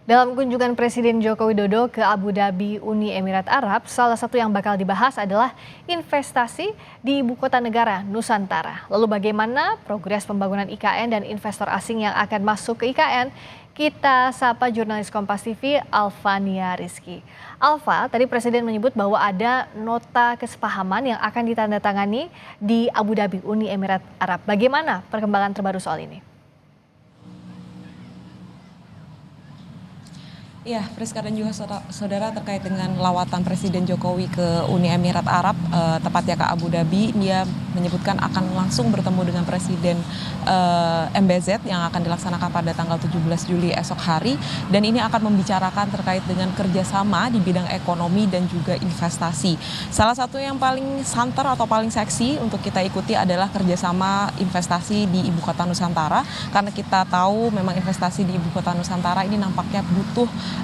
Dalam kunjungan Presiden Joko Widodo ke Abu Dhabi, Uni Emirat Arab, salah satu yang bakal dibahas adalah investasi di ibu kota negara Nusantara. Lalu bagaimana progres pembangunan IKN dan investor asing yang akan masuk ke IKN? Kita sapa jurnalis Kompas TV Alfania Rizky. Alfa, tadi Presiden menyebut bahwa ada nota kesepahaman yang akan ditandatangani di Abu Dhabi, Uni Emirat Arab. Bagaimana perkembangan terbaru soal ini? Iya, Friska dan juga saudara terkait dengan lawatan Presiden Jokowi ke Uni Emirat Arab, tepatnya ke Abu Dhabi, dia menyebutkan akan langsung bertemu dengan Presiden MBZ yang akan dilaksanakan pada tanggal 17 Juli esok hari, dan ini akan membicarakan terkait dengan kerjasama di bidang ekonomi dan juga investasi. Salah satu yang paling santer atau paling seksi untuk kita ikuti adalah kerjasama investasi di Ibu Kota Nusantara, karena kita tahu memang investasi di Ibu Kota Nusantara ini nampaknya butuh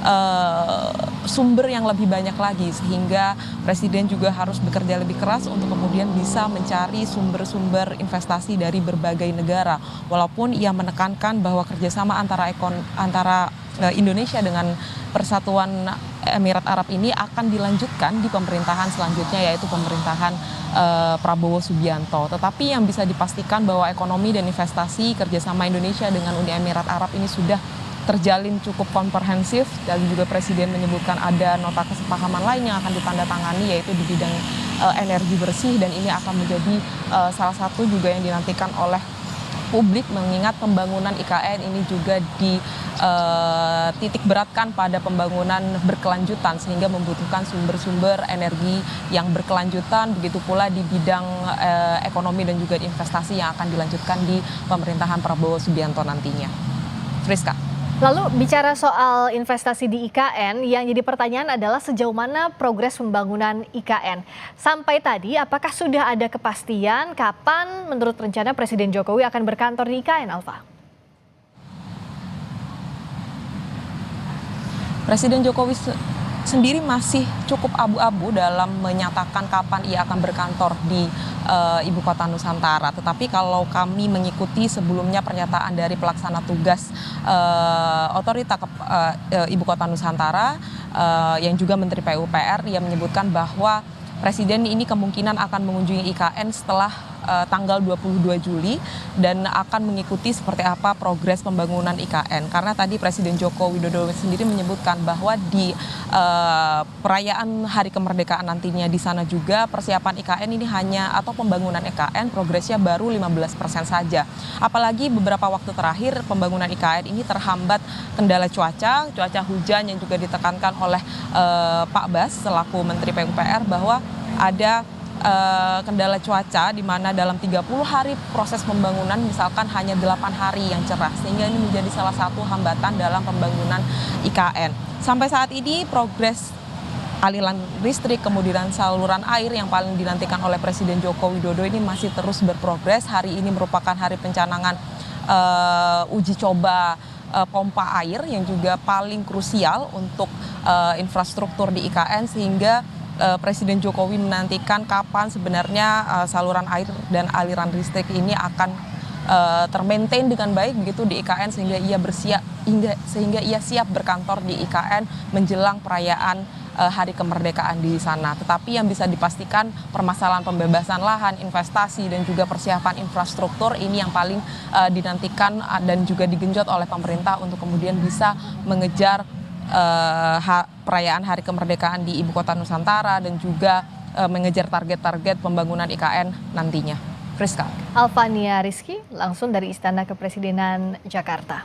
sumber yang lebih banyak lagi, sehingga Presiden juga harus bekerja lebih keras untuk kemudian bisa mencari sumber-sumber investasi dari berbagai negara. Walaupun ia menekankan bahwa kerjasama antara Indonesia dengan Persatuan Emirat Arab ini akan dilanjutkan di pemerintahan selanjutnya, yaitu pemerintahan Prabowo Subianto. Tetapi yang bisa dipastikan bahwa ekonomi dan investasi kerjasama Indonesia dengan Uni Emirat Arab ini sudah terjalin cukup komprehensif, dan juga Presiden menyebutkan ada nota kesepahaman lain yang akan ditandatangani, yaitu di bidang energi bersih, dan ini akan menjadi salah satu juga yang dinantikan oleh publik, mengingat pembangunan IKN ini juga titik beratkan pada pembangunan berkelanjutan, sehingga membutuhkan sumber-sumber energi yang berkelanjutan, begitu pula di bidang ekonomi dan juga investasi yang akan dilanjutkan di pemerintahan Prabowo Subianto nantinya. Friska. Lalu bicara soal investasi di IKN, yang jadi pertanyaan adalah sejauh mana progres pembangunan IKN. Sampai tadi, apakah sudah ada kepastian kapan menurut rencana Presiden Jokowi akan berkantor di IKN, Alfa? Presiden Jokowi sendiri masih cukup abu-abu dalam menyatakan kapan ia akan berkantor di Ibu Kota Nusantara. Tetapi kalau kami mengikuti sebelumnya pernyataan dari pelaksana tugas otorita Ibu Kota Nusantara yang juga Menteri PUPR, ia menyebutkan bahwa Presiden ini kemungkinan akan mengunjungi IKN setelah tanggal 22 Juli dan akan mengikuti seperti apa progres pembangunan IKN. Karena tadi Presiden Joko Widodo sendiri menyebutkan bahwa di perayaan Hari Kemerdekaan nantinya di sana juga persiapan IKN ini atau pembangunan IKN progresnya baru 15% saja. Apalagi beberapa waktu terakhir pembangunan IKN ini terhambat kendala cuaca hujan yang juga ditekankan oleh Pak Bas selaku Menteri PUPR bahwa ada kendala cuaca di mana dalam 30 hari proses pembangunan misalkan hanya 8 hari yang cerah, sehingga ini menjadi salah satu hambatan dalam pembangunan IKN. Sampai saat ini progres aliran listrik kemudian saluran air yang paling dinantikan oleh Presiden Joko Widodo ini masih terus berprogres. Hari ini merupakan hari pencanangan uji coba pompa air yang juga paling krusial untuk infrastruktur di IKN, sehingga Presiden Jokowi menantikan kapan sebenarnya saluran air dan aliran listrik ini akan termaintain dengan baik begitu di IKN, sehingga ia siap berkantor di IKN menjelang perayaan Hari Kemerdekaan di sana. Tetapi yang bisa dipastikan permasalahan pembebasan lahan, investasi dan juga persiapan infrastruktur ini yang paling dinantikan dan juga digenjot oleh pemerintah untuk kemudian bisa mengejar perayaan Hari Kemerdekaan di Ibu Kota Nusantara dan juga mengejar target-target pembangunan IKN nantinya. Friska. Alfania Rizky langsung dari Istana Kepresidenan Jakarta.